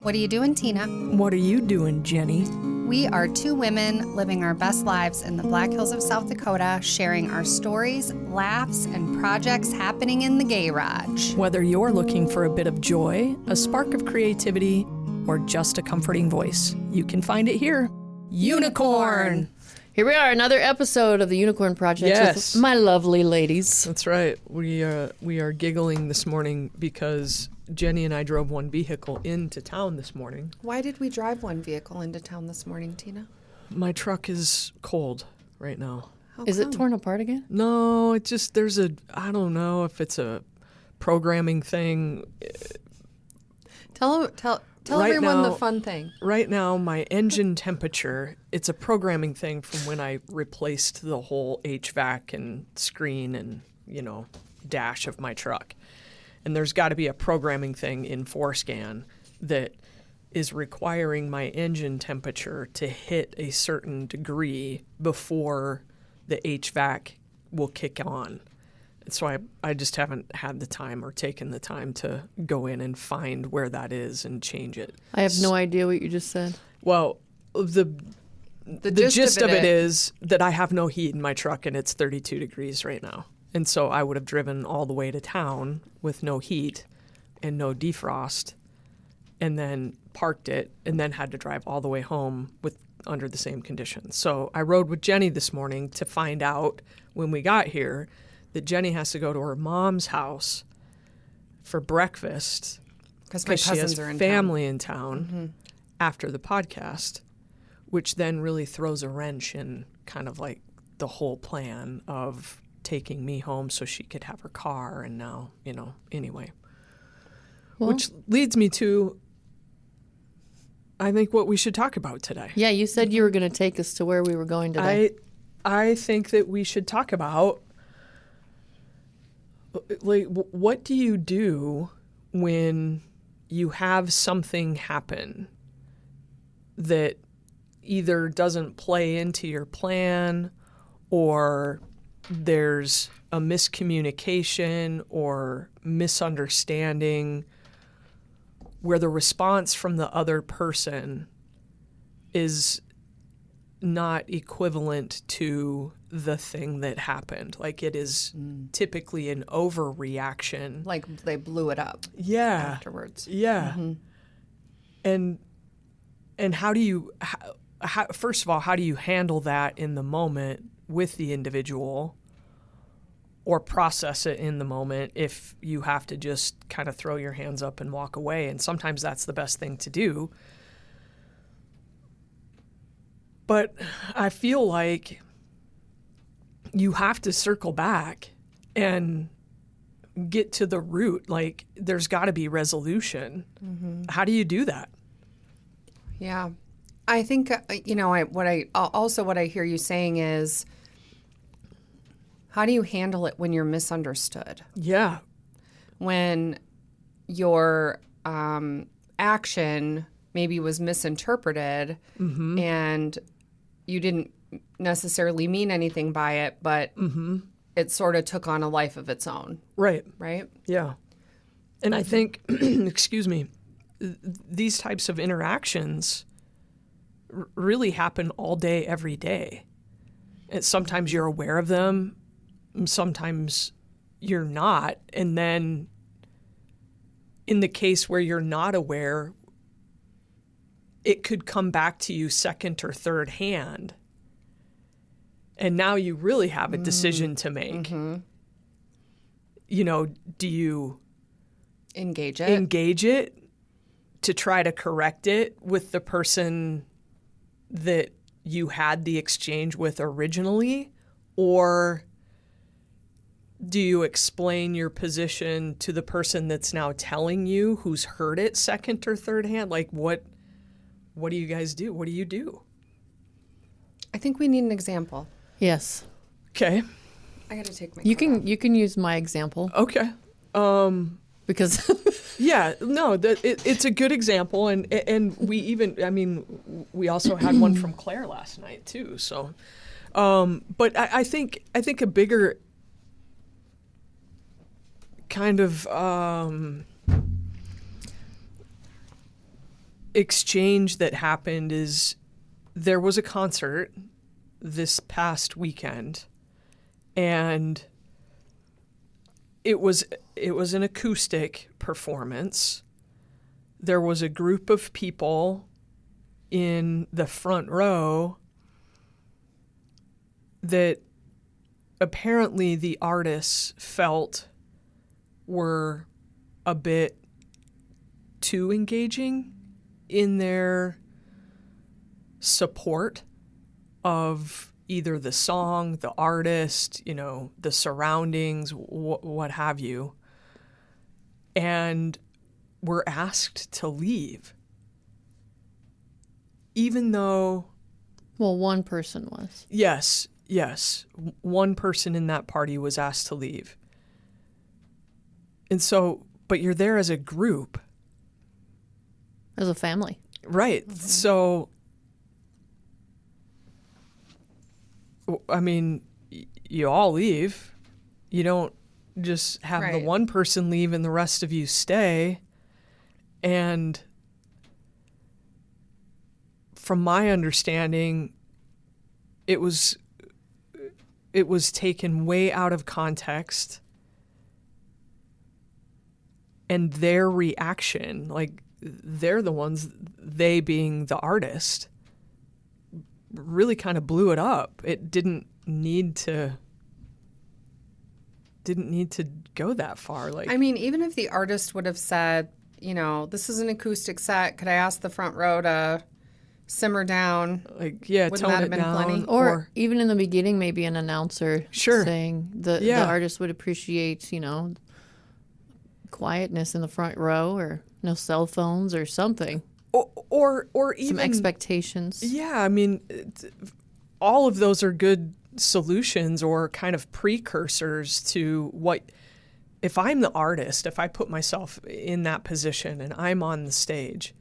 What are you doing, Tina? What are you doing, Jenny? We are two women living our best lives in the Black Hills of South Dakota, sharing our stories, laughs, and projects happening in the garage. Whether you're looking for a bit of joy, a spark of creativity, or just a comforting voice, you can find it here. Unicorn! Here we are, another episode of the Unicorn Project Yes. with my lovely ladies. That's right. We are giggling this morning because Jenny and I drove one vehicle into town this morning. Why did we drive one vehicle into town this morning, Tina? My truck is cold right now. How Is it come? torn apart again? No, it just, I don't know if it's a programming thing. Tell Right everyone now- the fun thing. Right now, my engine temperature, it's a programming thing from when I replaced the whole HVAC and screen and, dash of my truck. And there's got to be a programming thing in Forescan that is requiring my engine temperature to hit a certain degree before the HVAC will kick on. And so I just haven't had the time or taken the time to go in and find where that is and change it. I have no idea what you just said. Well, the gist of it is that I have no heat in my truck and it's 32 degrees right now. And so I would have driven all the way to town with no heat and no defrost and then parked it and then had to drive all the way home under the same conditions. So I rode with Jenny this morning to find out when we got here that Jenny has to go to her mom's house for breakfast Because my she has cousins are in family in town after the podcast, which then really throws a wrench in kind of like the whole plan of taking me home so she could have her car. And now, anyway. Well, Which leads me to, I think, what we should talk about today. yeah, you said you were going to take us to where we were going today. I think that we should talk about, like, what do you do when you have something happen that either doesn't play into your plan or there's a miscommunication or misunderstanding where the response from the other person is not equivalent to the thing that happened. Like it is typically an overreaction. Like they blew it up Yeah. afterwards. Yeah. And how do you, first of all, how do you handle that in the moment with the individual or process it in the moment if you have to just kind of throw your hands up and walk away? And sometimes that's the best thing to do. But I feel like you have to circle back and get to the root. Like there's got to be resolution. How do you do that? Yeah. I think, what I hear you saying is, how do you handle it when you're misunderstood? Yeah. When your action maybe was misinterpreted and you didn't necessarily mean anything by it, but it sort of took on a life of its own. Right. Right? Yeah. And I think, excuse me, these types of interactions really happen all day, every day. And sometimes you're aware of them, sometimes you're not. And then in the case where you're not aware, it could come back to you second or third hand. And now you really have a decision to make. Do you Engage it. engage it to try to correct it with the person that you had the exchange with originally? Or do you explain your position to the person that's now telling you who's heard it second or third hand? Like what do you guys do? What do you do? I think we need an example. Yes. Okay. I got to take my You can use my example Okay. because Yeah, no, it's a good example, and we also had one from Claire last night too. So, but I think a bigger kind of exchange that happened is there was a concert this past weekend, and it was an acoustic performance. There was a group of people in the front row that apparently the artists felt were a bit too engaging in their support of either the song, the artist, the surroundings, what have you, and were asked to leave. Even though... Well, one person was. Yes. One person in that party was asked to leave. And so, but you're there as a group. As a family. Right. Mm-hmm. So, I mean, you all leave. You don't just have the one person leave and the rest of you stay. And from my understanding, it was taken way out of context, and their reaction, like they're the ones, they being the artist, really kind of blew it up. It didn't need to go that far. Like, I mean, even if the artist would have said, this is an acoustic set, could I ask the front row to simmer down? Wouldn't that tone have it been down, plenty? Or even in the beginning, maybe an announcer saying the artist would appreciate, quietness in the front row, or no cell phones or something. Or even some expectations. Yeah, I mean, all of those are good solutions or kind of precursors to what, if I'm the artist, if I put myself in that position and I'm on the stage,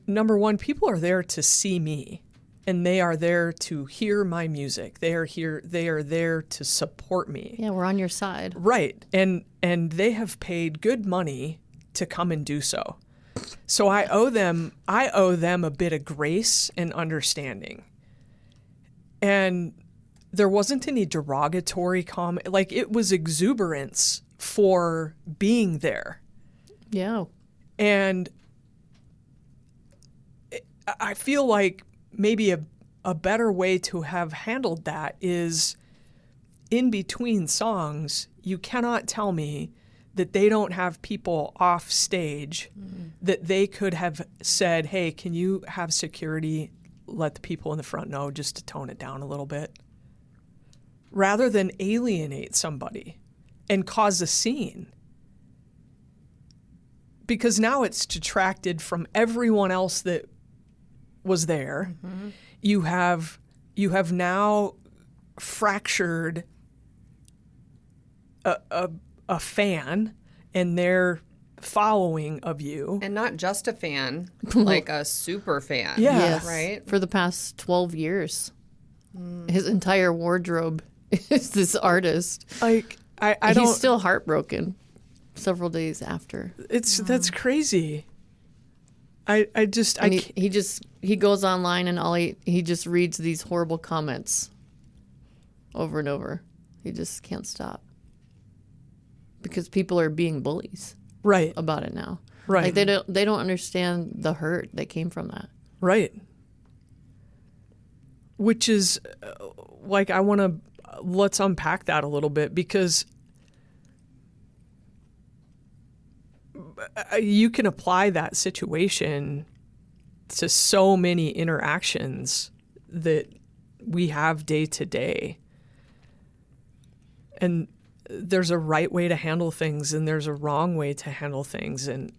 number one, people are there to see me, and they are there to hear my music. They are there to support me. Yeah, we're on your side. Right. And they have paid good money to come and do so. So I owe them a bit of grace and understanding. And there wasn't any derogatory comment. Like, it was exuberance for being there. Yeah. And I feel like maybe a better way to have handled that is, in between songs, you cannot tell me that they don't have people off stage that they could have said, hey, can you have security let the people in the front know, just to tone it down a little bit, rather than alienate somebody and cause a scene. Because now it's detracted from everyone else that was there. Mm-hmm. You have now fractured a fan and their following of you. And not just a fan, like a super fan. Yeah. Yes. Right? For the past 12 years. His entire wardrobe is this artist. Like, I don't... He's still heartbroken several days after. That's crazy. He goes online and he just reads these horrible comments over and over. He just can't stop. Because people are being bullies. Right. About it now. Right. Like they don't understand the hurt that came from that. Right. Which is let's unpack that a little bit, because you can apply that situation to so many interactions that we have day to day. And there's a right way to handle things and there's a wrong way to handle things. And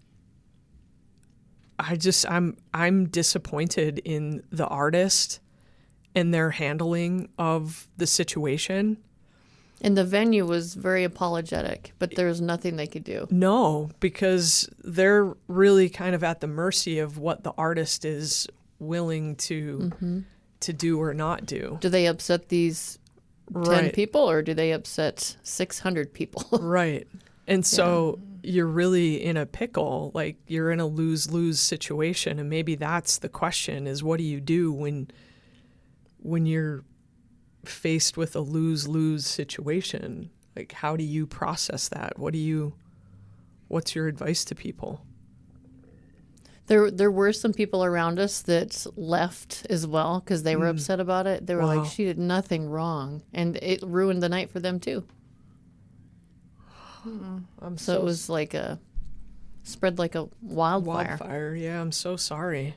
I'm disappointed in the artist and their handling of the situation. And the venue was very apologetic, but there was nothing they could do. No, because they're really kind of at the mercy of what the artist is willing to do or not do. Do they upset these 10 people, or do they upset 600 people? Right. And so you're really in a pickle, like you're in a lose-lose situation. And maybe that's the question, is what do you do when you're faced with a lose-lose situation? Like, how do you process that? What's your advice to people? There were some people around us that left as well because they were upset about it. They were Wow. like, she did nothing wrong. And it ruined the night for them too. So it was like spread like a wildfire. Wildfire, yeah, I'm so sorry.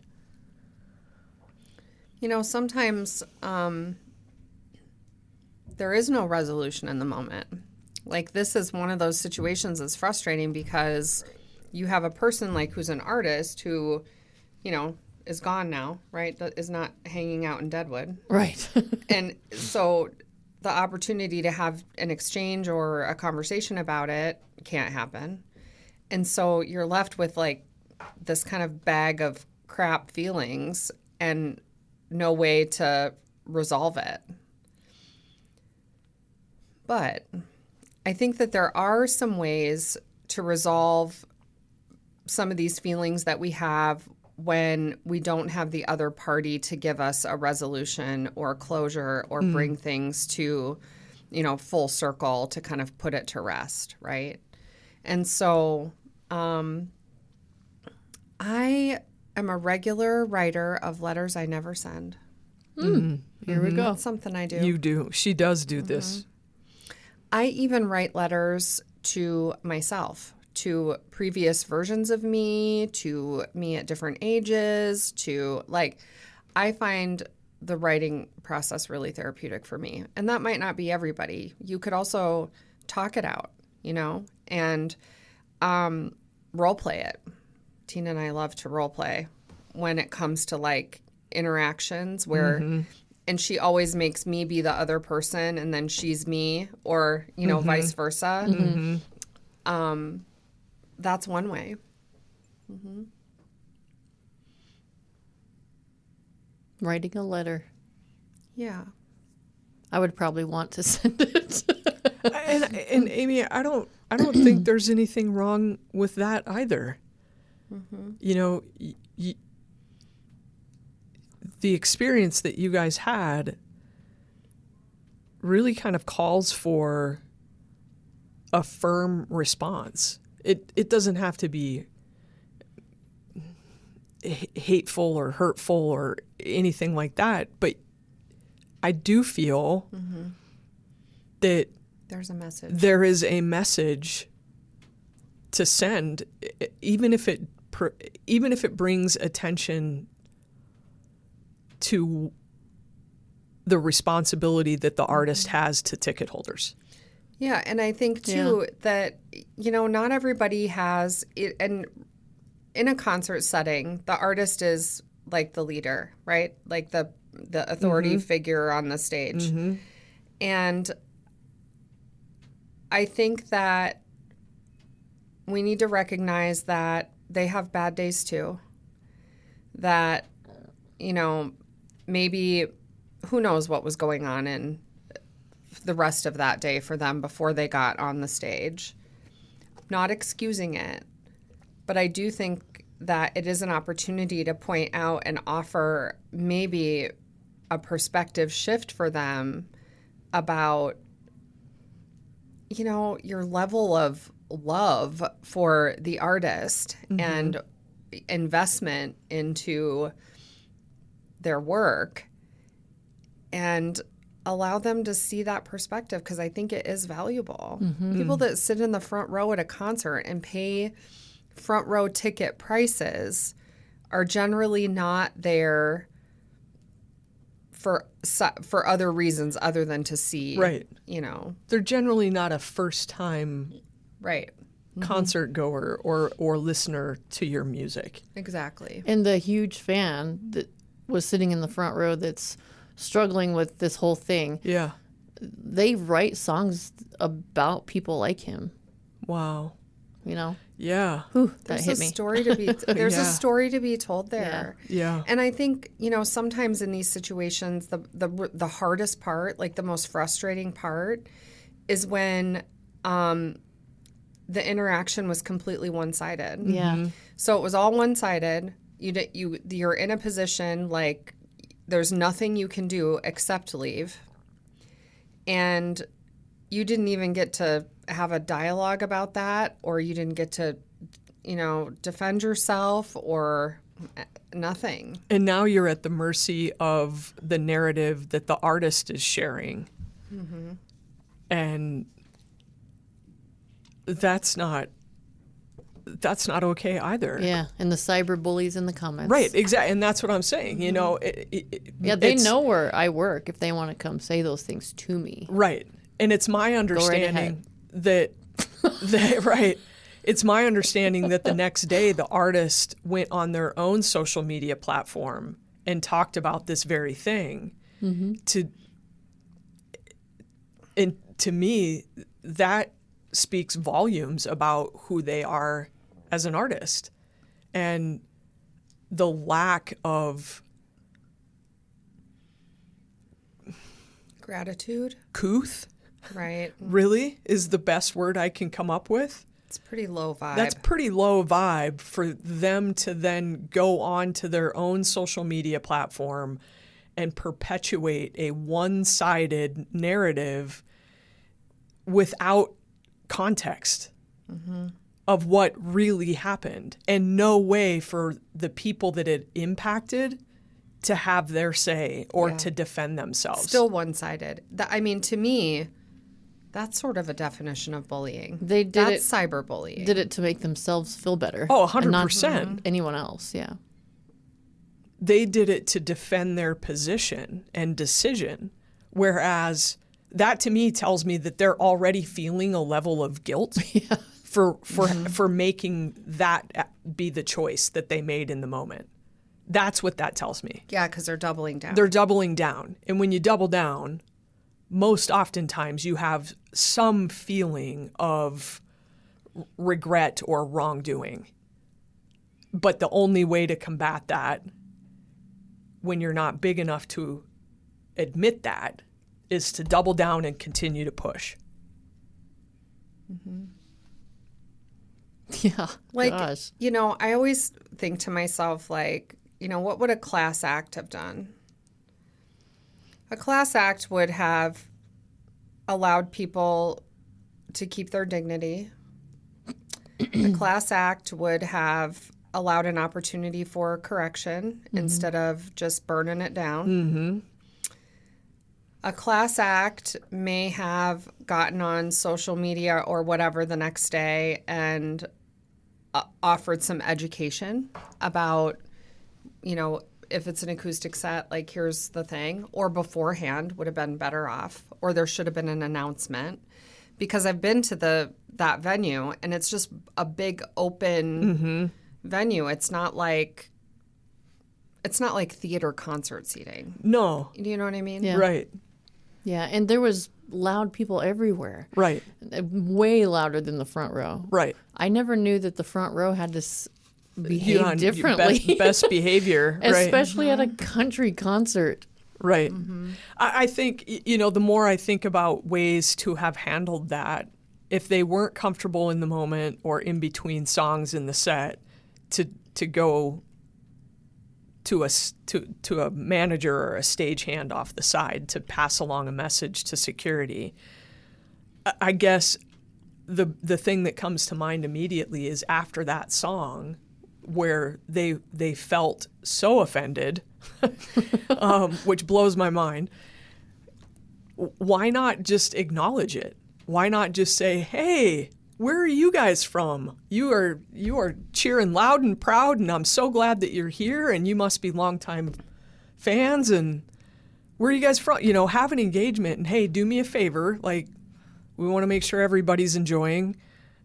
You know, sometimes there is no resolution in the moment. Like, this is one of those situations that's frustrating because you have a person like who's an artist who, you know, is gone now, right? That is not hanging out in Deadwood. Right. And so the opportunity to have an exchange or a conversation about it can't happen. And so you're left with like this kind of bag of crap feelings and no way to resolve it. But I think that there are some ways to resolve some of these feelings that we have when we don't have the other party to give us a resolution or closure or bring things to, you know, full circle to kind of put it to rest, right? And so I am a regular writer of letters I never send. Here we go. That's something I do. You do. She does do this. I even write letters to myself, to previous versions of me, to me at different ages, to like, I find the writing process really therapeutic for me. And that might not be everybody. You could also talk it out, you know, and role play it. Tina and I love to role play when it comes to like interactions where, and she always makes me be the other person and then she's me, or, you know, vice versa. That's one way. Writing a letter. Yeah. I I would probably want to send it. And Amy, I don't think there's anything wrong with that either. You know, the experience that you guys had really kind of calls for a firm response. It doesn't have to be hateful or hurtful or anything like that, but I do feel that There's a message. there is a message to send, even if it brings attention to the responsibility that the artist has to ticket holders. Yeah, and I think too that, you know, not everybody has it, and in a concert setting, the artist is like the leader, right? Like the authority figure on the stage. And I think that we need to recognize that they have bad days too. That, you know, maybe who knows what was going on in the rest of that day for them before they got on the stage. Not excusing it, but I do think that it is an opportunity to point out and offer maybe a perspective shift for them about, you know, your level of love for the artist and investment into their work, and allow them to see that perspective, because I think it is valuable. People that sit in the front row at a concert and pay front row ticket prices are generally not there for other reasons other than to see, Right. you know. They're generally not a first-time Right. concert goer or listener to your music. Exactly. And the huge fan that was sitting in the front row that's struggling with this whole thing, Yeah. they write songs about people like him, Wow. you know? Yeah. Whew, that There's hit a me. story to be there's a Yeah. story to be told there. Yeah. And I think, you know, sometimes in these situations, the hardest part, like the most frustrating part, is when the interaction was completely one-sided. Yeah. So it was all one-sided. You're in a position like there's nothing you can do except leave. And you didn't even get to have a dialogue about that, or you didn't get to, defend yourself or nothing. And now you're at the mercy of the narrative that the artist is sharing. And that's not okay either. Yeah, and the cyber bullies in the comments. Right, exactly. And that's what I'm saying. They know where I work if they want to come say those things to me. Right. And it's my understanding that right. It's my understanding that the next day the artist went on their own social media platform and talked about this very thing. To me, that speaks volumes about who they are as an artist and the lack of gratitude. Couth, right? Really is the best word I can come up with. It's pretty low vibe. That's pretty low vibe for them to then go on to their own social media platform and perpetuate a one-sided narrative without context of what really happened, and no way for the people that it impacted to have their say or to defend themselves. Still one-sided. To me, that's sort of a definition of bullying. That's cyberbullying. Did it to make themselves feel better. Oh, 100%. And not anyone else, yeah. They did it to defend their position and decision, whereas that to me tells me that they're already feeling a level of guilt for making that be the choice that they made in the moment. That's what that tells me. Yeah, because they're doubling down. They're doubling down. And when you double down, most oftentimes you have some feeling of regret or wrongdoing. But the only way to combat that when you're not big enough to admit that is to double down and continue to push. Yeah. Gosh. I always think to myself, what would a class act have done? A class act would have allowed people to keep their dignity. A class act would have allowed an opportunity for correction instead of just burning it down. A class act may have gotten on social media or whatever the next day and offered some education about, if it's an acoustic set, here's the thing, or beforehand would have been better off, or there should have been an announcement, because I've been to that venue and it's just a big open venue. It's not like theater concert seating. No. Do you know what I mean? Yeah. Right. Yeah, and there was loud people everywhere. Right. Way louder than the front row. Right. I never knew that the front row had to behave differently. Best behavior. Especially at a country concert. Right. I think, the more I think about ways to have handled that, if they weren't comfortable in the moment or in between songs in the set, to go to a manager or a stagehand off the side to pass along a message to security. I guess the thing that comes to mind immediately is after that song, where they felt so offended, which blows my mind. Why not just acknowledge it? Why not just say, "Hey, where are you guys from? You are cheering loud and proud, and I'm so glad that you're here, and you must be longtime fans, and where are you guys from?" Have an engagement, and hey, do me a favor, we want to make sure everybody's enjoying.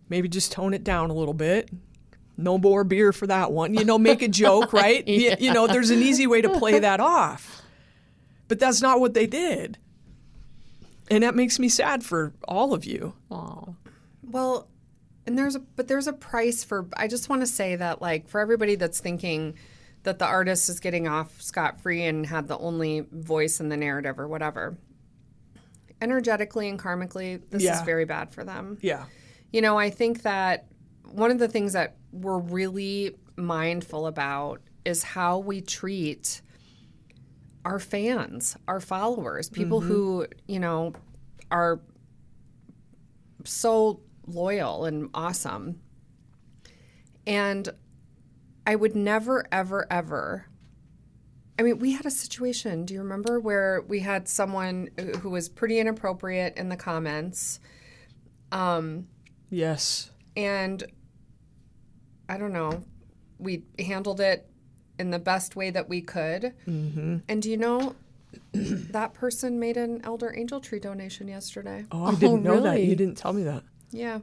Maybe just tone it down a little bit. No more beer for that one. Make a joke, right? Yeah. There's an easy way to play that off. But that's not what they did. And that makes me sad for all of you. Aww. Well, and there's a price for, I just want to say that, for everybody that's thinking that the artist is getting off scot-free and had the only voice in the narrative or whatever, energetically and karmically, this is very bad for them. Yeah. I think that one of the things that we're really mindful about is how we treat our fans, our followers, people who, are so loyal and awesome. And I would never, ever, ever. I mean, we had a situation, do you remember, where we had someone who was pretty inappropriate in the comments. Yes. And I don't know, we handled it in the best way that we could. Mm-hmm. And do you know, that person made an Elder Angel Tree donation yesterday. Oh, I didn't know that. really? You didn't tell me that. Yeah.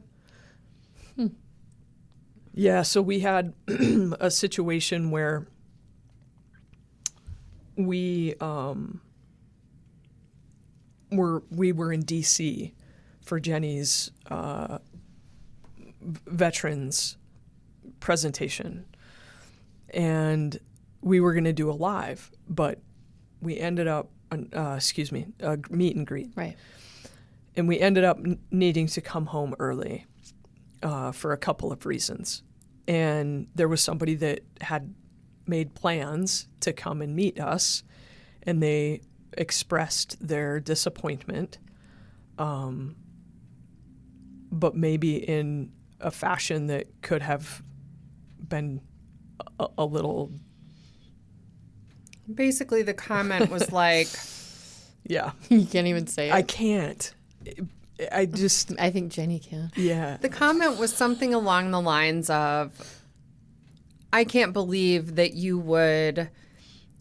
Yeah, so we had a situation where we were in D.C. for Jenny's veterans presentation, and we were going to do a live, but we ended up a meet and greet, Right. and we ended up needing to come home early for a couple of reasons. And there was somebody that had made plans to come and meet us, and they expressed their disappointment, but maybe in a fashion that could have been a little... Basically, the comment was like, Yeah. You can't even say it. I can't. I think Jenny can. Yeah. the comment was something along the lines of, I can't believe that you would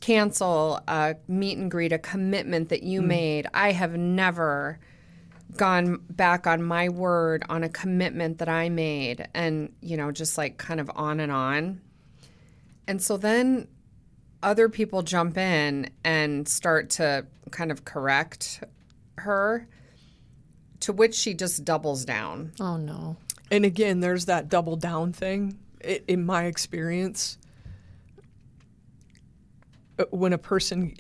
cancel a meet and greet, a commitment that you made. I have never gone back on my word on a commitment that I made, and, just like kind of on and on. And so then other people jump in and start to kind of correct her, to which she just doubles down. Oh, no. And again, there's that double down thing. In my experience, when a person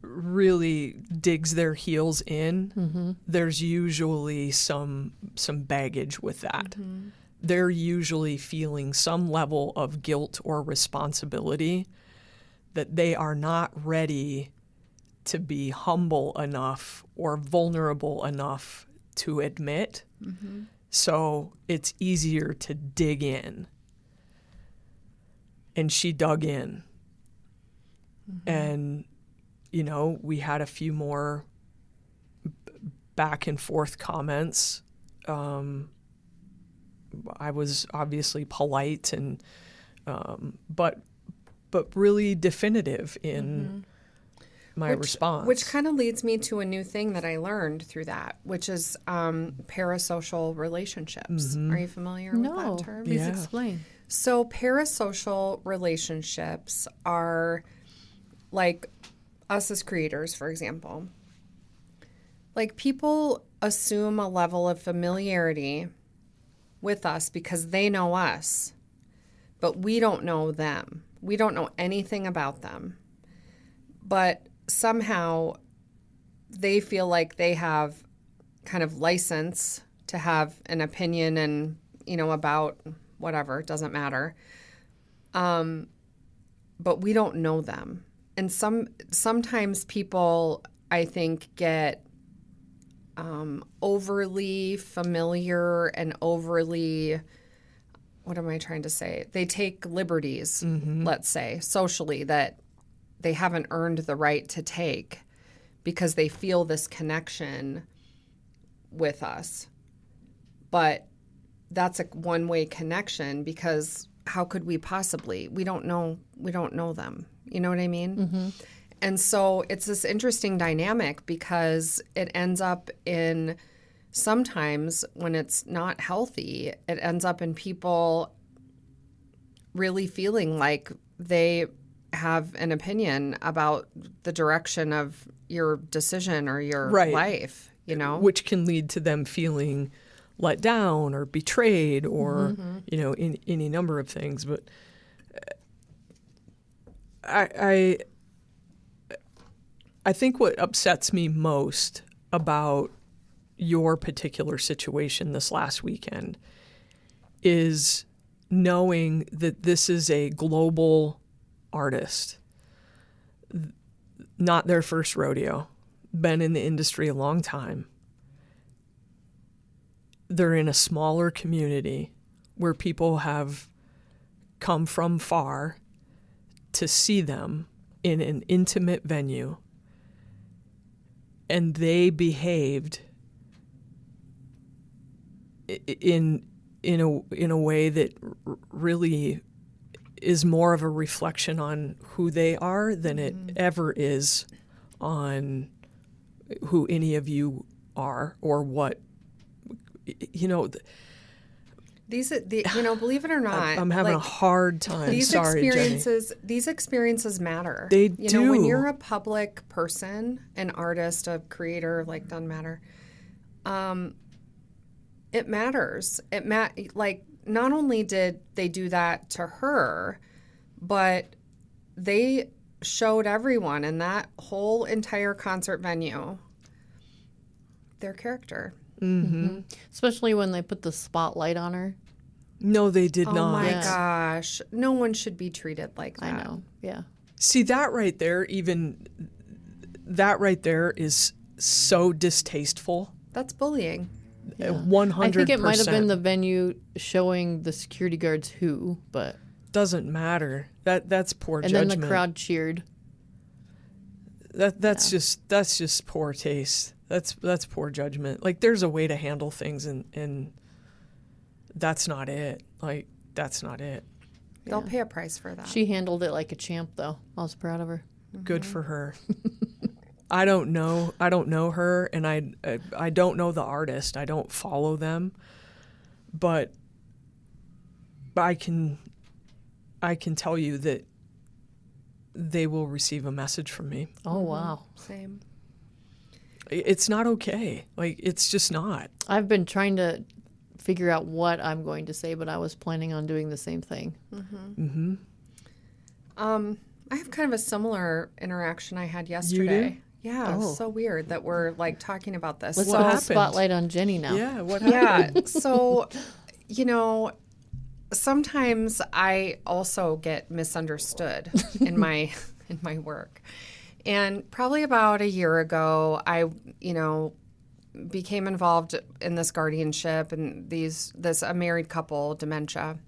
really digs their heels in, there's usually some baggage with that. They're usually feeling some level of guilt or responsibility that they are not ready to be humble enough or vulnerable enough to admit. So it's easier to dig in. And she dug in. And, we had a few more back and forth comments. I was obviously polite and, but really definitive in my response. Which kind of leads me to a new thing that I learned through that, which is parasocial relationships. Are you familiar with that term? Please explain. So parasocial relationships are like us as creators, for example. Like, people assume a level of familiarity with us because they know us, but we don't know them. We don't know anything about them. But somehow they feel like they have kind of license to have an opinion and, about whatever, it doesn't matter. But we don't know them. And sometimes people, I think, get overly familiar and overly, what am I trying to say? They take liberties, let's say, socially, that they haven't earned the right to take because they feel this connection with us. But that's a one-way connection, because how could we possibly? We don't know them. You know what I mean? And so it's this interesting dynamic, because it ends up in, sometimes when it's not healthy, it ends up in people really feeling like they have an opinion about the direction of your decision or your life, Which can lead to them feeling let down or betrayed or, in any number of things. But I think what upsets me most about, your particular situation this last weekend is knowing that this is a global artist, not their first rodeo, been in the industry a long time. They're in a smaller community where people have come from far to see them in an intimate venue, and they behaved in a way that really is more of a reflection on who they are than it ever is on who any of you are or what, you know. Believe it or not, I'm having a hard time. These experiences matter. They do. When you're a public person, an artist, a creator, like doesn't matter. It matters. Not only did they do that to her, but they showed everyone in that whole entire concert venue their character. Mm-hmm. Especially when they put the spotlight on her. No, they did not. Oh my gosh. No one should be treated like that. I know. Yeah. See, that right there is so distasteful. That's bullying. Yeah. 100%. I think it might have been the venue showing the security guards who, but doesn't matter. That's poor judgment. And then the crowd cheered. That's just poor taste. That's poor judgment. Like, there's a way to handle things, and that's not it. Like, that's not it. They'll pay a price for that. She handled it like a champ, though. I was proud of her. Good for her. I don't know her, and I don't know the artist. I don't follow them, but I can tell you that they will receive a message from me. Oh, wow. Same. It's not okay. Like, it's just not. I've been trying to figure out what I'm going to say, but I was planning on doing the same thing. Mm-hmm. I have kind of a similar interaction I had yesterday. You do? Yeah, it's so weird that we're like talking about this. Let's so, put the spotlight on Jenny now. Yeah, what happened? Yeah, so, sometimes I also get misunderstood in my work. And probably about a year ago, I, became involved in this guardianship and this a married couple, dementia.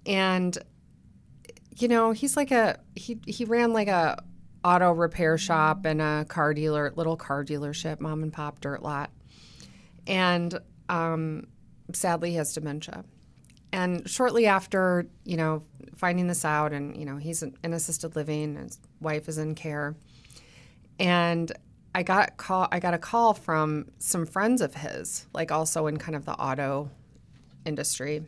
And, he's like he ran like a auto repair shop and a little car dealership, mom and pop dirt lot. And sadly, he has dementia. And shortly after, finding this out, and, he's in assisted living, his wife is in care. And I got a call from some friends of his, like also in kind of the auto industry,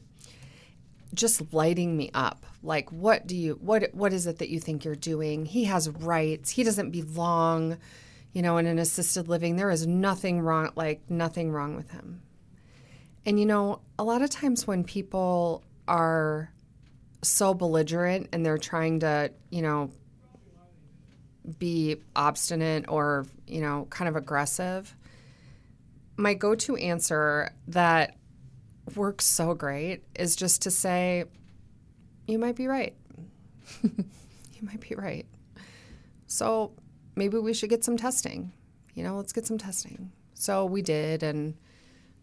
just lighting me up. Like, what is it that you think you're doing? He has rights. He doesn't belong, in an assisted living. There is nothing wrong with him. And, a lot of times when people are so belligerent and they're trying to, be obstinate or, kind of aggressive, my go-to answer that works so great is just to say, you might be right. You might be right. So maybe we should get some testing. Let's get some testing. So we did, and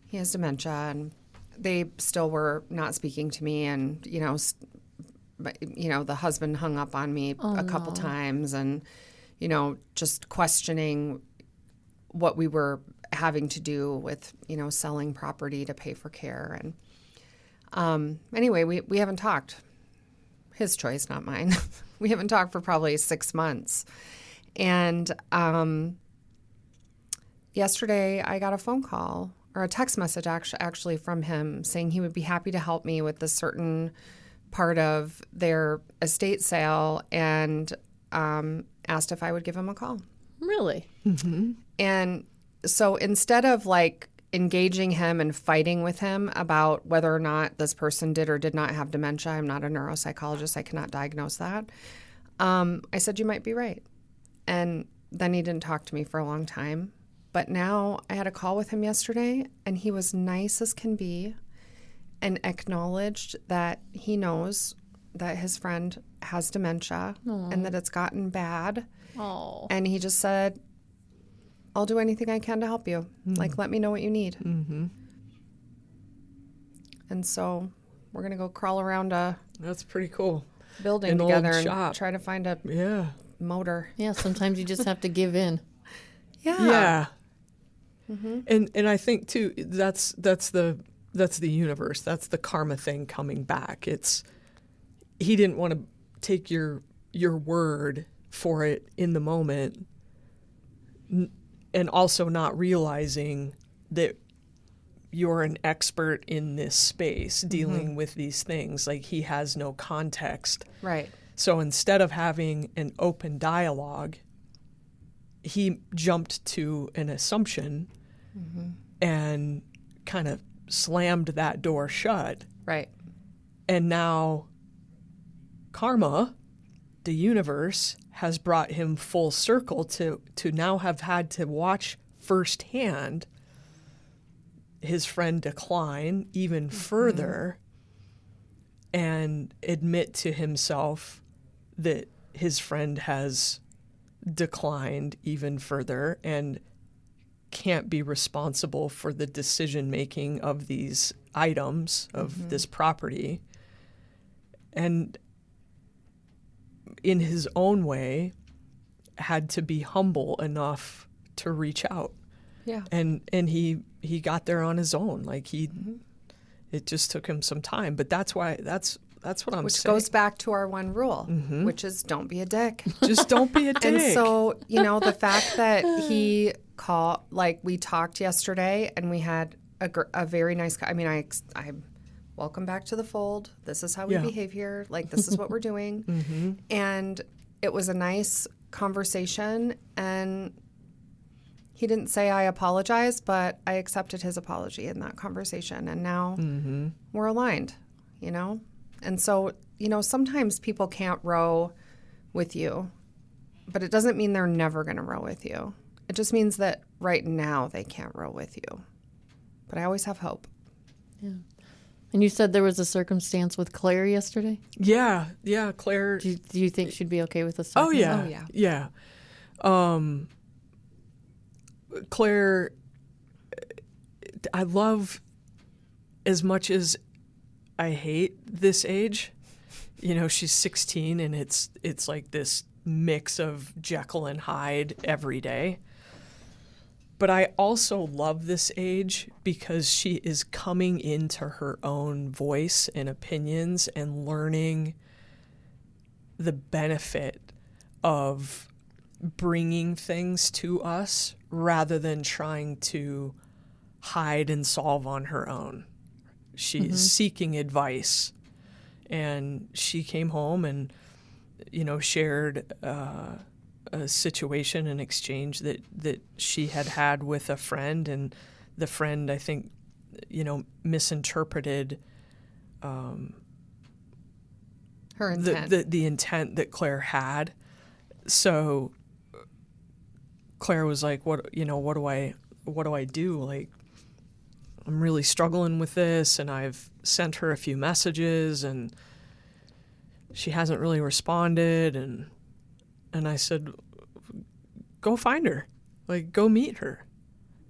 he has dementia, and they still were not speaking to me, and, the husband hung up on me a couple times, and, just questioning what we were having to do with, selling property to pay for care. And anyway, we haven't talked. His choice, not mine. We haven't talked for probably 6 months. And yesterday I got a phone call or a text message actually from him saying he would be happy to help me with a certain part of their estate sale, and asked if I would give him a call. Really? Mm-hmm. And so instead of like engaging him and fighting with him about whether or not this person did or did not have dementia, I'm not a neuropsychologist, I cannot diagnose that. I said, you might be right. And then he didn't talk to me for a long time. But now I had a call with him yesterday, and he was nice as can be and acknowledged that he knows that his friend has dementia and that it's gotten bad. Oh. And he just said, I'll do anything I can to help you. Like, let me know what you need. Mm-hmm. And so we're going to go crawl around a That's pretty cool. building An old together and shop. try to find a Yeah. motor. Yeah, sometimes you just have to give in. Yeah. And I think too that's the universe. That's the karma thing coming back. It's he didn't want to take your word for it in the moment, and also not realizing that you're an expert in this space dealing with these things. Like, he has no context. Right. So instead of having an open dialogue, he jumped to an assumption and kind of slammed that door shut. Right. And now karma, the universe, has brought him full circle to now have had to watch firsthand his friend decline even further and admit to himself that his friend has declined even further and can't be responsible for the decision making of these items, of this property. And in his own way had to be humble enough to reach out. Yeah. And he got there on his own. Like, it just took him some time, but that's why that's what I'm Which saying. goes back to our one rule, which is don't be a dick. Just don't be a dick. And so, the fact that he called, like, we talked yesterday and we had a very nice, I welcome back to the fold. This is how we behave here. Like, this is what we're doing. And it was a nice conversation, and he didn't say I apologize, but I accepted his apology in that conversation. And now we're aligned, And so, sometimes people can't row with you, but it doesn't mean they're never going to row with you. It just means that right now they can't row with you. But I always have hope. Yeah. And you said there was a circumstance with Claire yesterday? Yeah, Claire. Do you think she'd be okay with this? Oh, yeah. Yeah. Claire, I love, as much as I hate this age, she's 16 and it's like this mix of Jekyll and Hyde every day. But I also love this age because she is coming into her own voice and opinions and learning the benefit of bringing things to us rather than trying to hide and solve on her own. She's seeking advice. And she came home and, shared a situation, an exchange that she had with a friend. And the friend, I think, misinterpreted Her intent. the intent that Claire had. So Claire was like, what do I do? Like, I'm really struggling with this, and I've sent her a few messages and she hasn't really responded. And I said, go find her, like, go meet her.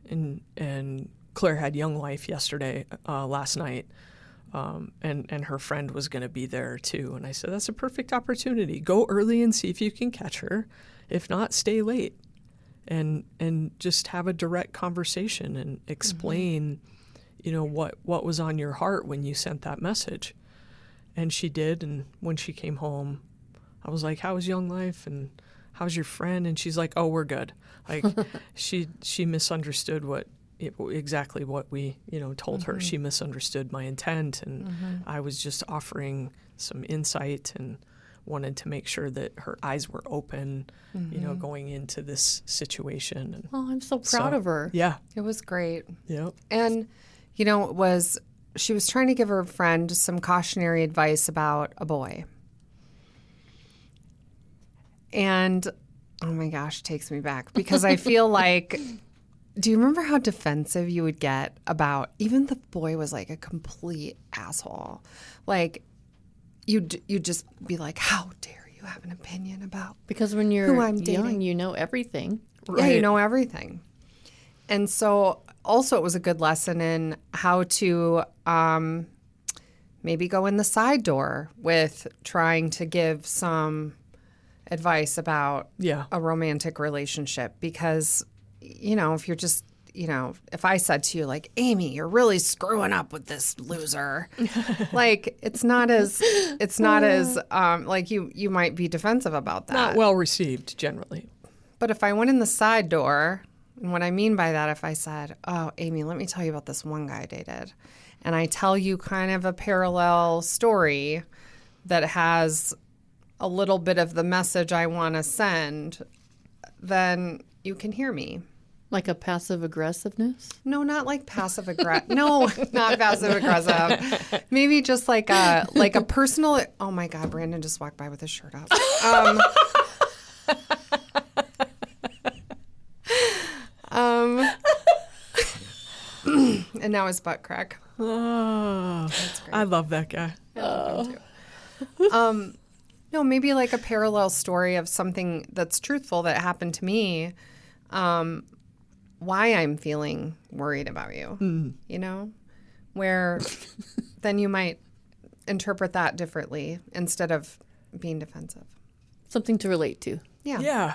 And Claire had Young Life last night. And her friend was going to be there too. And I said, that's a perfect opportunity. Go early and see if you can catch her. If not, stay late and just have a direct conversation and explain, what was on your heart when you sent that message. And she did. And when she came home, I was like, how was Young Life? And how's your friend? And she's like, oh, we're good. Like, she misunderstood exactly what we, told her. She misunderstood my intent, and I was just offering some insight and wanted to make sure that her eyes were open, going into this situation. And oh, I'm so proud of her. Yeah. It was great. Yeah. And, she was trying to give her friend some cautionary advice about a boy. And, oh my gosh, it takes me back because I feel like Do you remember how defensive you would get about, even the boy was like a complete asshole. Like you'd just be like, how dare you have an opinion about Because when you're who I'm young, dating? you know everything. Yeah, you know everything. And so also it was a good lesson in how to maybe go in the side door with trying to give some advice about a romantic relationship. Because, if you're just, if I said to you, like, Amy, you're really screwing up with this loser, like, it's not as like you might be defensive about that. Not well received generally. But if I went in the side door, and what I mean by that, if I said, oh, Amy, let me tell you about this one guy I dated, and I tell you kind of a parallel story that has a little bit of the message I want to send, then you can hear me. Like a passive aggressiveness? No, not like passive aggressive. No, not passive aggressive. Maybe just like a personal. Oh my God, Brandon just walked by with his shirt off. And now his butt crack. Oh, That's great. I love that guy. I love him too. No, maybe like a parallel story of something that's truthful that happened to me. Why I'm feeling worried about you, where then you might interpret that differently instead of being defensive. Something to relate to. Yeah. Yeah.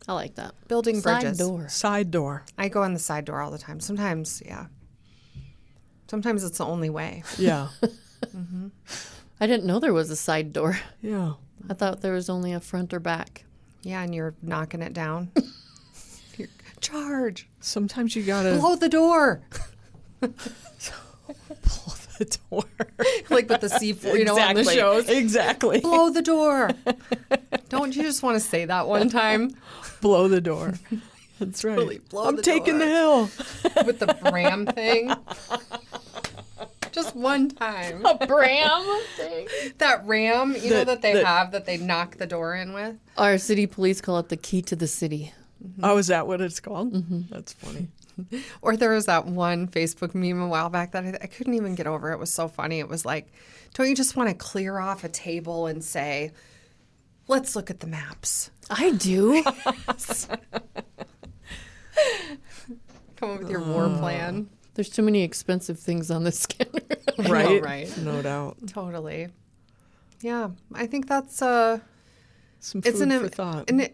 I like that. Building bridges. Side door. I go on the side door all the time. Sometimes, yeah. Sometimes it's the only way. Yeah. I didn't know there was a side door. Yeah. I thought there was only a front or back. Yeah, and you're knocking it down. Charge. Sometimes you gotta Blow the door. blow the door. Like with the C4, on the shows. Exactly. Blow the door. Don't you just want to say that one time? Blow the door. That's right. Really blow I'm the taking door. the hill. With the Bram thing. Just one time. A Bram thing? That ram, that they have that they knock the door in with. Our city police call it the key to the city. Oh, is that what it's called? That's funny. Or there was that one Facebook meme a while back that I couldn't even get over. It was so funny. It was like, don't you just want to clear off a table and say, let's look at the maps? I do. Come up with your war plan. There's too many expensive things on this scanner. Right? Right. No doubt. Totally. Yeah. I think that's Some food for thought. And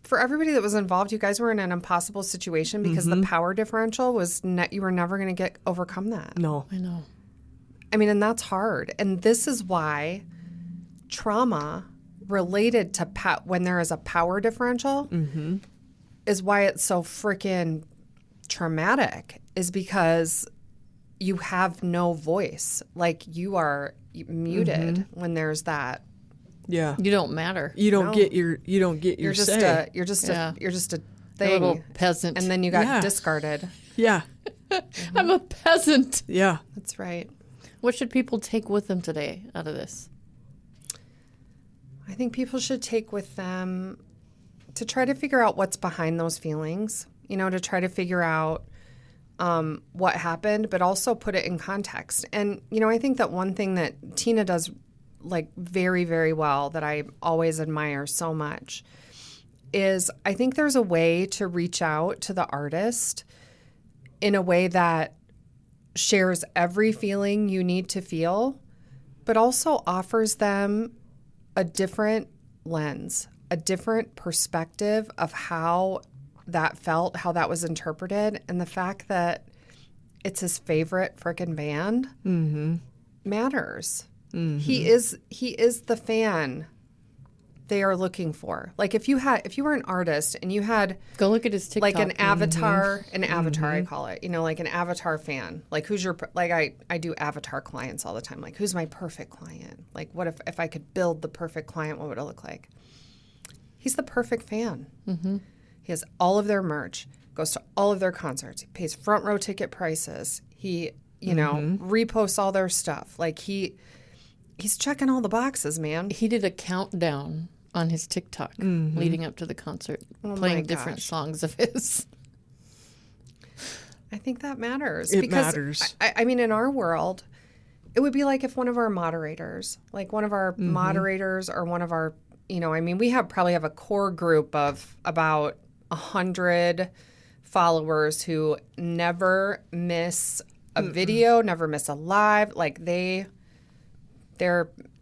for everybody that was involved, you guys were in an impossible situation because the power differential was you were never going to overcome that. No. I know. I mean, and that's hard. And this is why trauma related to when there is a power differential is why it's so freaking traumatic, is because you have no voice. Like, you are muted when there's that. Yeah. You don't matter. You don't get your You're just say. you're just a A thing. little peasant. And then you got Yeah. discarded. Yeah. I'm a peasant. Yeah. That's right. What should people take with them today out of this? I think people should take with them to try to figure out what's behind those feelings, to try to figure out what happened, but also put it in context. And, I think that one thing that Tina does like very, very well that I always admire so much is I think there's a way to reach out to the artist in a way that shares every feeling you need to feel, but also offers them a different lens, a different perspective of how that felt, how that was interpreted, and the fact that it's his favorite frickin' band matters. He is the fan they are looking for. Like, if you were an artist and you had Go look at his TikTok. like an avatar, I call it, like an avatar fan. Like, who's your, like, I do avatar clients all the time. Like, who's my perfect client? Like, what if I could build the perfect client, what would it look like? He's the perfect fan. He has all of their merch, goes to all of their concerts, he pays front row ticket prices. He, reposts all their stuff. Like, he's checking all the boxes, man. He did a countdown on his TikTok leading up to the concert, playing different songs of his. I think that matters. It because matters. I mean, in our world, it would be like if one of our moderators, or one of our, I mean, we probably have a core group of about 100 followers who never miss a video, never miss a live. Like they're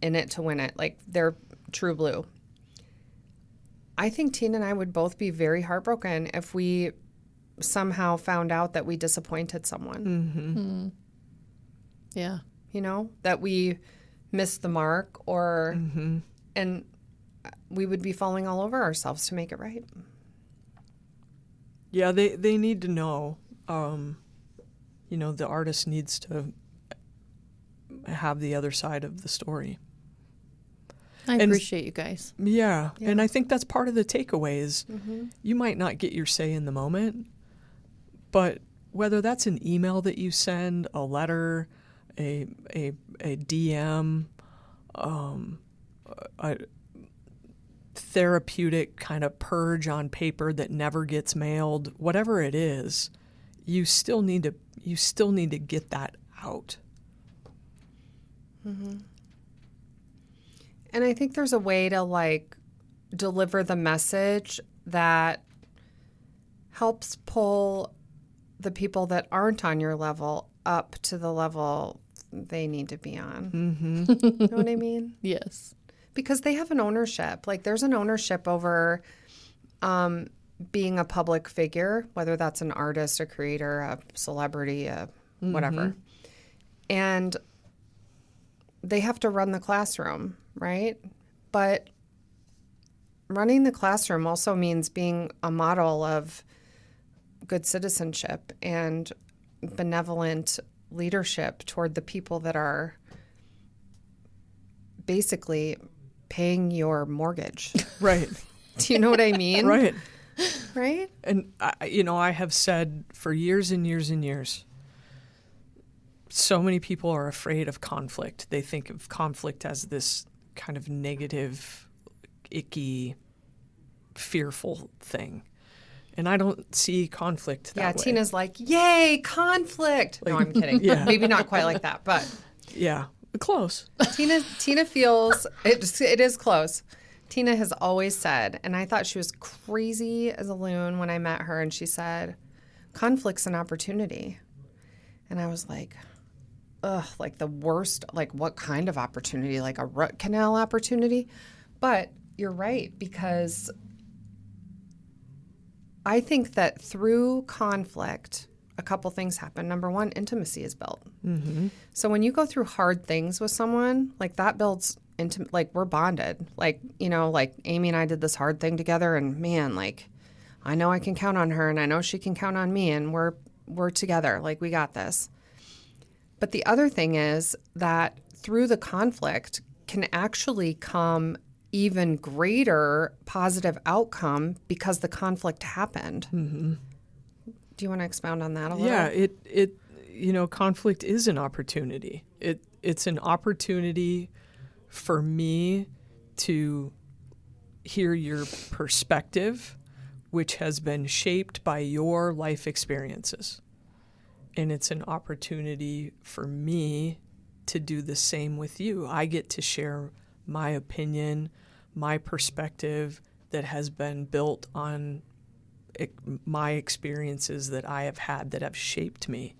in it to win it. Like they're true blue. I think Tina and I would both be very heartbroken if we somehow found out that we disappointed someone. Yeah. That we missed the mark and we would be falling all over ourselves to make it right. Yeah, they need to know, the artist needs to have the other side of the story. I appreciate you guys. Yeah, and I think that's part of the takeaway is you might not get your say in the moment, but whether that's an email that you send, a letter, a DM, a therapeutic kind of purge on paper that never gets mailed, whatever it is, you still need to get that out. And I think there's a way to deliver the message that helps pull the people that aren't on your level up to the level they need to be on. You know what I mean? Yes. Because they have an ownership. Like there's an ownership over being a public figure, whether that's an artist, a creator, a celebrity, whatever. And they have to run the classroom, right? But running the classroom also means being a model of good citizenship and benevolent leadership toward the people that are basically paying your mortgage. Right. Do you know what I mean? Right. Right? And, I have said for years and years and years, so many people are afraid of conflict. They think of conflict as this kind of negative, icky, fearful thing. And I don't see conflict that way. Yeah, Tina's like, yay, conflict. No, I'm kidding. Yeah. Maybe not quite like that, but Yeah, close. Tina feels, it is close. Tina has always said, and I thought she was crazy as a loon when I met her, and she said, conflict's an opportunity. And I was like, ugh, like the worst, like what kind of opportunity? Like a root canal opportunity? But you're right, because I think that through conflict, a couple things happen. Number one, intimacy is built. So when you go through hard things with someone, like that builds into, like we're bonded. Like, like Amy and I did this hard thing together, and man, like I know I can count on her and I know she can count on me, and we're together. Like we got this. But the other thing is that through the conflict can actually come even greater positive outcome because the conflict happened. Do you want to expound on that a little? Yeah, it conflict is an opportunity. It's an opportunity for me to hear your perspective, which has been shaped by your life experiences. And it's an opportunity for me to do the same with you. I get to share my opinion, my perspective that has been built on my experiences that I have had that have shaped me.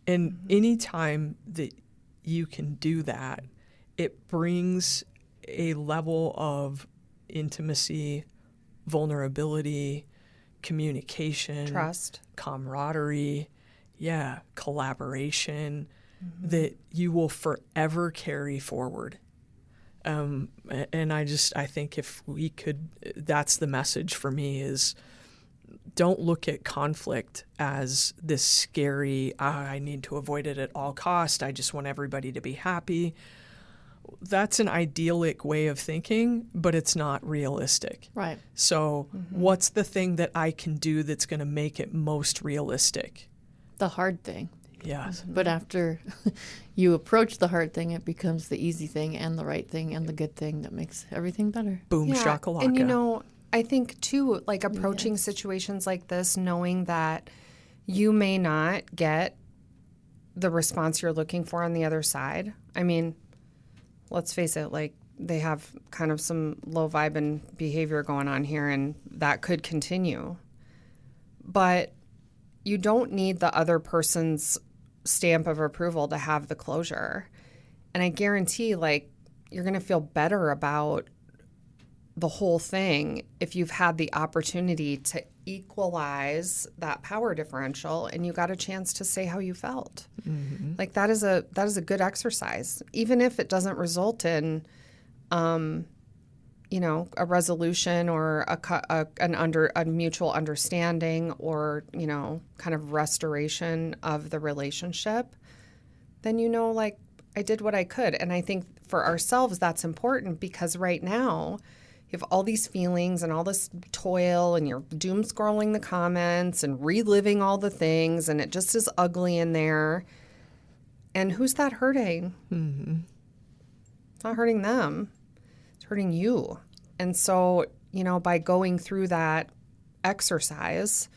And anytime that you can do that, it brings a level of intimacy, vulnerability, communication, Trust, camaraderie, collaboration that you will forever carry forward. And I think if we could, that's the message for me is don't look at conflict as this scary, I need to avoid it at all costs. I just want everybody to be happy. That's an idyllic way of thinking, but it's not realistic. Right. So what's the thing that I can do that's going to make it most realistic? The hard thing. Yes. But after you approach the hard thing, it becomes the easy thing and the right thing and the good thing that makes everything better. Boom shakalaka. And I think too, like approaching situations like this, knowing that you may not get the response you're looking for on the other side. I mean, let's face it, like they have kind of some low vibe and behavior going on here, and that could continue. But you don't need the other person's stamp of approval to have the closure. And I guarantee, like, you're going to feel better about the whole thing if you've had the opportunity to equalize that power differential and you got a chance to say how you felt. Mm-hmm. Like that is a good exercise, even if it doesn't result in a resolution or a mutual understanding or kind of restoration of the relationship. Then like I did what I could. And I think for ourselves that's important, because right now you have all these feelings and all this toil, and you're doom scrolling the comments and reliving all the things, and it just is ugly in there. And who's that hurting? Mm-hmm. It's not hurting them. It's hurting you. And so, by going through that exercise,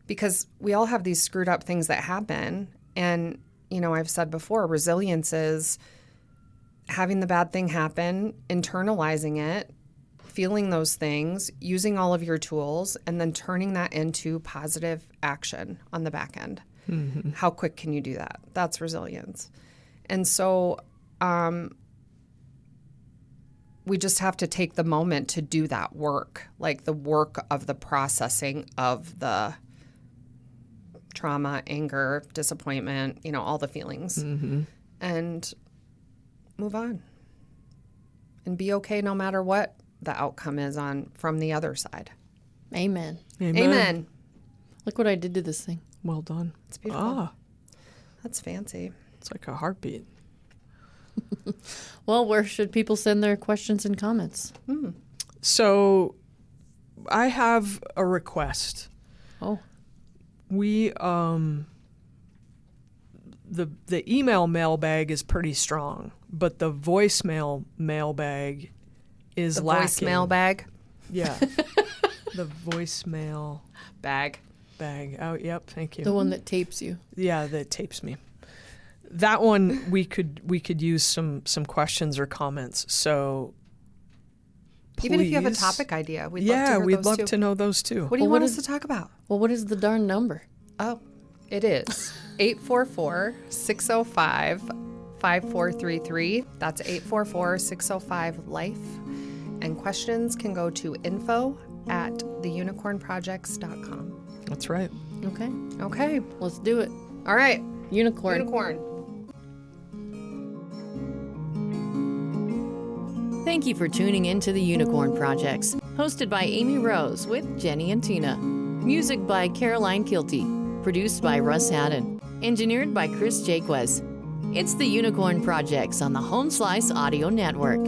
because we all have these screwed up things that happen. And, I've said before, resilience is having the bad thing happen, internalizing it, feeling those things, using all of your tools, and then turning that into positive action on the back end. Mm-hmm. How quick can you do that? That's resilience. And so we just have to take the moment to do that work, like the work of the processing of the trauma, anger, disappointment, all the feelings, and move on and be okay no matter what the outcome is from the other side. Amen. Amen. Look what I did to this thing. Well done. It's beautiful. That's fancy. It's like a heartbeat. Well, where should people send their questions and comments? So I have a request. Oh. We the email mailbag is pretty strong, but the voicemail mailbag is lacking. Voicemail bag? Yeah. The voicemail bag. Oh, yep. Thank you. The one that tapes you. Yeah, that tapes me. That one we could use some questions or comments. So please. Even if you have a topic idea, we'd love to know those too. What do you want us to talk about? Well, what is the darn number? Oh, it is 844-605-5433. That's 844-605-LIFE. And questions can go to info@theunicornprojects.com. That's right. Okay. Let's do it. All right. Unicorn. Thank you for tuning in to the Unicorn Projects, hosted by Amy Rose with Jenny and Tina. Music by Caroline Kilty. Produced by Russ Haddon. Engineered by Chris Jaquez. It's the Unicorn Projects on the Home Slice Audio Network.